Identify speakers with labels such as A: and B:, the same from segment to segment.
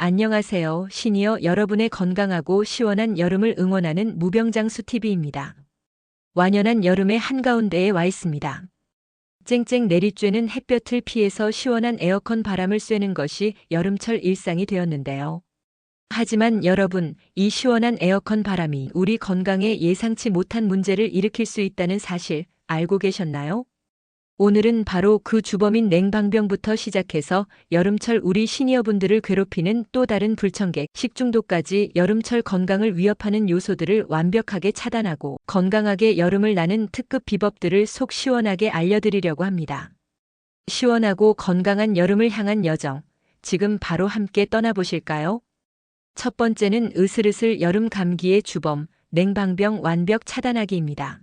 A: 안녕하세요. 시니어 여러분의 건강하고 시원한 여름을 응원하는 무병장수TV입니다. 완연한 여름의 한가운데에 와 있습니다. 쨍쨍 내리쬐는 햇볕을 피해서 시원한 에어컨 바람을 쐬는 것이 여름철 일상이 되었는데요. 하지만 여러분, 이 시원한 에어컨 바람이 우리 건강에 예상치 못한 문제를 일으킬 수 있다는 사실 알고 계셨나요? 오늘은 바로 그 주범인 냉방병부터 시작해서 여름철 우리 시니어분들을 괴롭히는 또 다른 불청객, 식중독까지 여름철 건강을 위협하는 요소들을 완벽하게 차단하고 건강하게 여름을 나는 특급 비법들을 속 시원하게 알려드리려고 합니다. 시원하고 건강한 여름을 향한 여정, 지금 바로 함께 떠나보실까요? 첫 번째는 으슬으슬 여름 감기의 주범, 냉방병 완벽 차단하기입니다.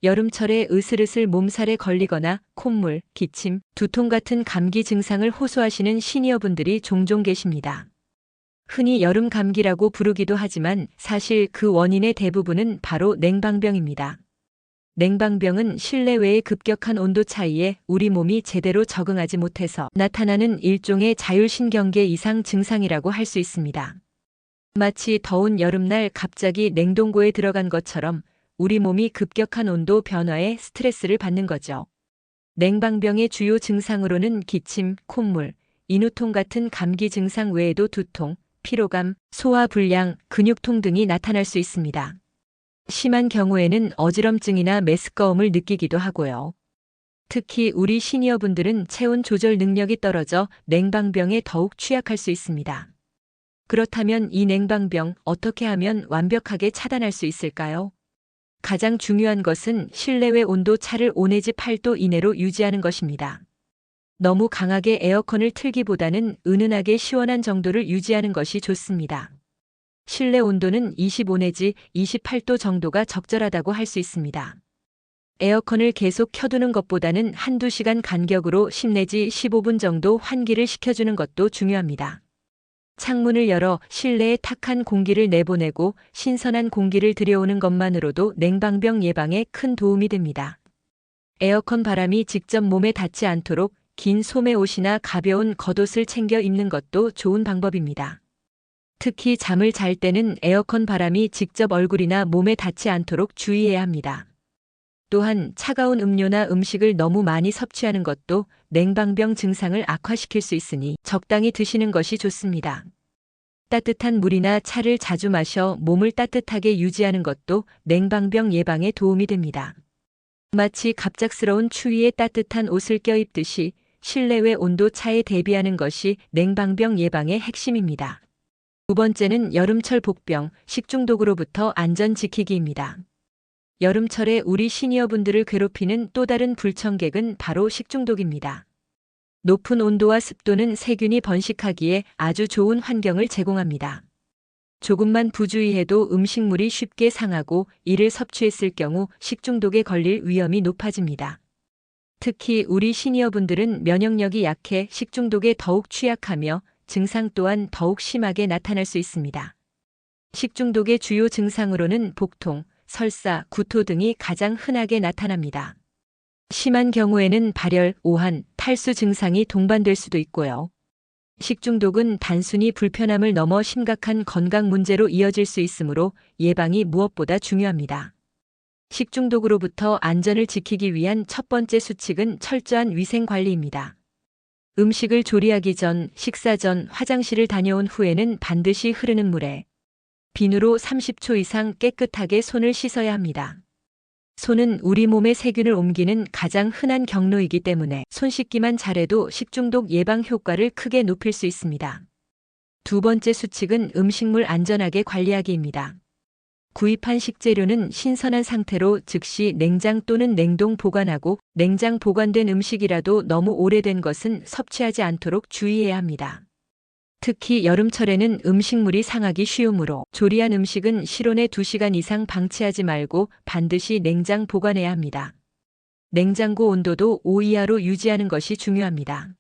A: 여름철에 으슬으슬 몸살에 걸리거나 콧물, 기침, 두통 같은 감기 증상을 호소하시는 시니어분들이 종종 계십니다. 흔히 여름 감기라고 부르기도 하지만 사실 그 원인의 대부분은 바로 냉방병입니다. 냉방병은 실내외의 급격한 온도 차이에 우리 몸이 제대로 적응하지 못해서 나타나는 일종의 자율신경계 이상 증상이라고 할 수 있습니다. 마치 더운 여름날 갑자기 냉동고에 들어간 것처럼 우리 몸이 급격한 온도 변화에 스트레스를 받는 거죠. 냉방병의 주요 증상으로는 기침, 콧물, 인후통 같은 감기 증상 외에도 두통, 피로감, 소화불량, 근육통 등이 나타날 수 있습니다. 심한 경우에는 어지럼증이나 메스꺼움을 느끼기도 하고요. 특히 우리 시니어분들은 체온 조절 능력이 떨어져 냉방병에 더욱 취약할 수 있습니다. 그렇다면 이 냉방병 어떻게 하면 완벽하게 차단할 수 있을까요? 가장 중요한 것은 실내외 온도 차를 5-8도 이내로 유지하는 것입니다. 너무 강하게 에어컨을 틀기보다는 은은하게 시원한 정도를 유지하는 것이 좋습니다. 실내 온도는 25-28도 정도가 적절하다고 할 수 있습니다. 에어컨을 계속 켜두는 것보다는 한두 시간 간격으로 10-15분 정도 환기를 시켜주는 것도 중요합니다. 창문을 열어 실내에 탁한 공기를 내보내고 신선한 공기를 들여오는 것만으로도 냉방병 예방에 큰 도움이 됩니다. 에어컨 바람이 직접 몸에 닿지 않도록 긴 소매 옷이나 가벼운 겉옷을 챙겨 입는 것도 좋은 방법입니다. 특히 잠을 잘 때는 에어컨 바람이 직접 얼굴이나 몸에 닿지 않도록 주의해야 합니다. 또한 차가운 음료나 음식을 너무 많이 섭취하는 것도 냉방병 증상을 악화시킬 수 있으니 적당히 드시는 것이 좋습니다. 따뜻한 물이나 차를 자주 마셔 몸을 따뜻하게 유지하는 것도 냉방병 예방에 도움이 됩니다. 마치 갑작스러운 추위에 따뜻한 옷을 껴입듯이 실내외 온도 차에 대비하는 것이 냉방병 예방의 핵심입니다. 두 번째는 여름철 복병, 식중독으로부터 안전 지키기입니다. 여름철에 우리 시니어분들을 괴롭히는 또 다른 불청객은 바로 식중독입니다. 높은 온도와 습도는 세균이 번식하기에 아주 좋은 환경을 제공합니다. 조금만 부주의해도 음식물이 쉽게 상하고 이를 섭취했을 경우 식중독에 걸릴 위험이 높아집니다. 특히 우리 시니어분들은 면역력이 약해 식중독에 더욱 취약하며 증상 또한 더욱 심하게 나타날 수 있습니다. 식중독의 주요 증상으로는 복통, 설사, 구토 등이 가장 흔하게 나타납니다. 심한 경우에는 발열, 오한, 탈수 증상이 동반될 수도 있고요. 식중독은 단순히 불편함을 넘어 심각한 건강 문제로 이어질 수 있으므로 예방이 무엇보다 중요합니다. 식중독으로부터 안전을 지키기 위한 첫 번째 수칙은 철저한 위생 관리입니다. 음식을 조리하기 전, 식사 전, 화장실을 다녀온 후에는 반드시 흐르는 물에 비누로 30초 이상 깨끗하게 손을 씻어야 합니다. 손은 우리 몸의 세균을 옮기는 가장 흔한 경로이기 때문에 손 씻기만 잘해도 식중독 예방 효과를 크게 높일 수 있습니다. 두 번째 수칙은 음식물 안전하게 관리하기입니다. 구입한 식재료는 신선한 상태로 즉시 냉장 또는 냉동 보관하고 냉장 보관된 음식이라도 너무 오래된 것은 섭취하지 않도록 주의해야 합니다. 특히 여름철에는 음식물이 상하기 쉬우므로 조리한 음식은 실온에 2시간 이상 방치하지 말고 반드시 냉장 보관해야 합니다. 냉장고 온도도 5 이하로 유지하는 것이 중요합니다.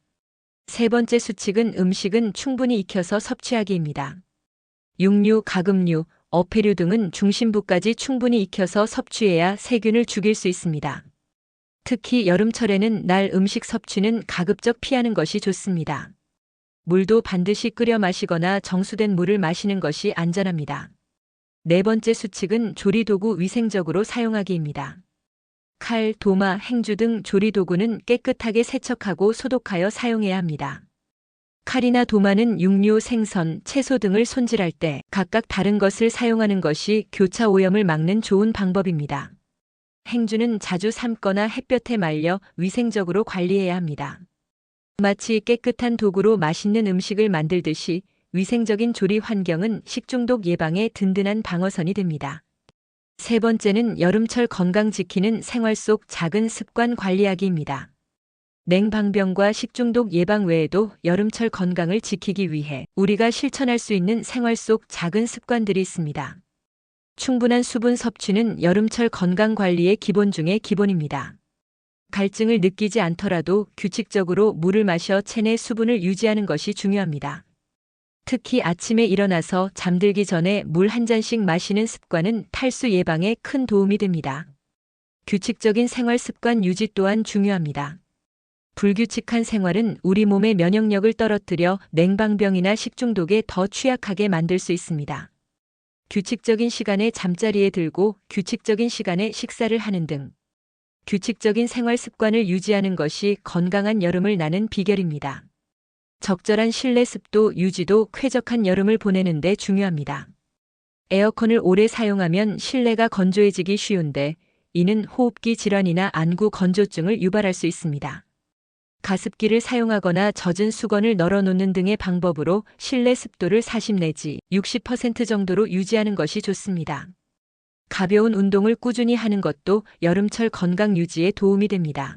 A: 세 번째 수칙은 음식은 충분히 익혀서 섭취하기입니다. 육류, 가금류, 어패류 등은 중심부까지 충분히 익혀서 섭취해야 세균을 죽일 수 있습니다. 특히 여름철에는 날 음식 섭취는 가급적 피하는 것이 좋습니다. 물도 반드시 끓여 마시거나 정수된 물을 마시는 것이 안전합니다. 네 번째 수칙은 조리도구 위생적으로 사용하기입니다. 칼, 도마, 행주 등 조리도구는 깨끗하게 세척하고 소독하여 사용해야 합니다. 칼이나 도마는 육류, 생선, 채소 등을 손질할 때 각각 다른 것을 사용하는 것이 교차 오염을 막는 좋은 방법입니다. 행주는 자주 삶거나 햇볕에 말려 위생적으로 관리해야 합니다. 마치 깨끗한 도구로 맛있는 음식을 만들듯이 위생적인 조리 환경은 식중독 예방에 든든한 방어선이 됩니다. 세 번째는 여름철 건강 지키는 생활 속 작은 습관 관리하기입니다. 냉방병과 식중독 예방 외에도 여름철 건강을 지키기 위해 우리가 실천할 수 있는 생활 속 작은 습관들이 있습니다. 충분한 수분 섭취는 여름철 건강 관리의 기본 중의 기본입니다. 갈증을 느끼지 않더라도 규칙적으로 물을 마셔 체내 수분을 유지하는 것이 중요합니다. 특히 아침에 일어나서 잠들기 전에 물 한 잔씩 마시는 습관은 탈수 예방에 큰 도움이 됩니다. 규칙적인 생활 습관 유지 또한 중요합니다. 불규칙한 생활은 우리 몸의 면역력을 떨어뜨려 냉방병이나 식중독에 더 취약하게 만들 수 있습니다. 규칙적인 시간에 잠자리에 들고 규칙적인 시간에 식사를 하는 등 규칙적인 생활 습관을 유지하는 것이 건강한 여름을 나는 비결입니다. 적절한 실내 습도 유지도 쾌적한 여름을 보내는 데 중요합니다. 에어컨을 오래 사용하면 실내가 건조해지기 쉬운데 이는 호흡기 질환이나 안구 건조증을 유발할 수 있습니다. 가습기를 사용하거나 젖은 수건을 널어놓는 등의 방법으로 실내 습도를 40 내지 60% 정도로 유지하는 것이 좋습니다. 가벼운 운동을 꾸준히 하는 것도 여름철 건강 유지에 도움이 됩니다.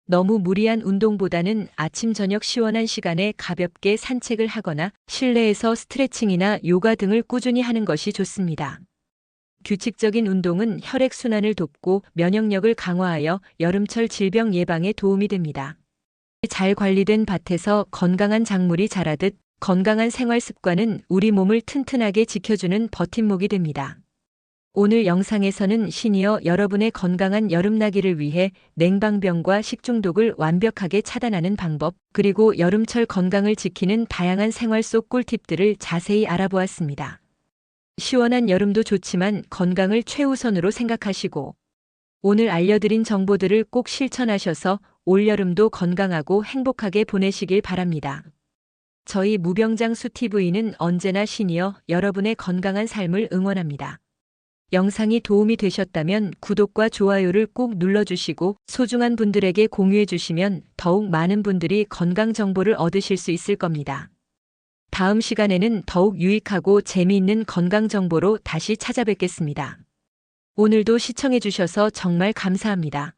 A: 너무 무리한 운동보다는 아침 저녁 시원한 시간에 가볍게 산책을 하거나 실내에서 스트레칭이나 요가 등을 꾸준히 하는 것이 좋습니다. 규칙적인 운동은 혈액순환을 돕고 면역력을 강화하여 여름철 질병 예방에 도움이 됩니다. 잘 관리된 밭에서 건강한 작물이 자라듯 건강한 생활 습관은 우리 몸을 튼튼하게 지켜주는 버팀목이 됩니다. 오늘 영상에서는 시니어 여러분의 건강한 여름나기를 위해 냉방병과 식중독을 완벽하게 차단하는 방법, 그리고 여름철 건강을 지키는 다양한 생활 속 꿀팁들을 자세히 알아보았습니다. 시원한 여름도 좋지만 건강을 최우선으로 생각하시고 오늘 알려드린 정보들을 꼭 실천하셔서 올여름도 건강하고 행복하게 보내시길 바랍니다. 저희 무병장수TV는 언제나 시니어 여러분의 건강한 삶을 응원합니다. 영상이 도움이 되셨다면 구독과 좋아요를 꼭 눌러주시고 소중한 분들에게 공유해 주시면 더욱 많은 분들이 건강 정보를 얻으실 수 있을 겁니다. 다음 시간에는 더욱 유익하고 재미있는 건강 정보로 다시 찾아뵙겠습니다. 오늘도 시청해 주셔서 정말 감사합니다.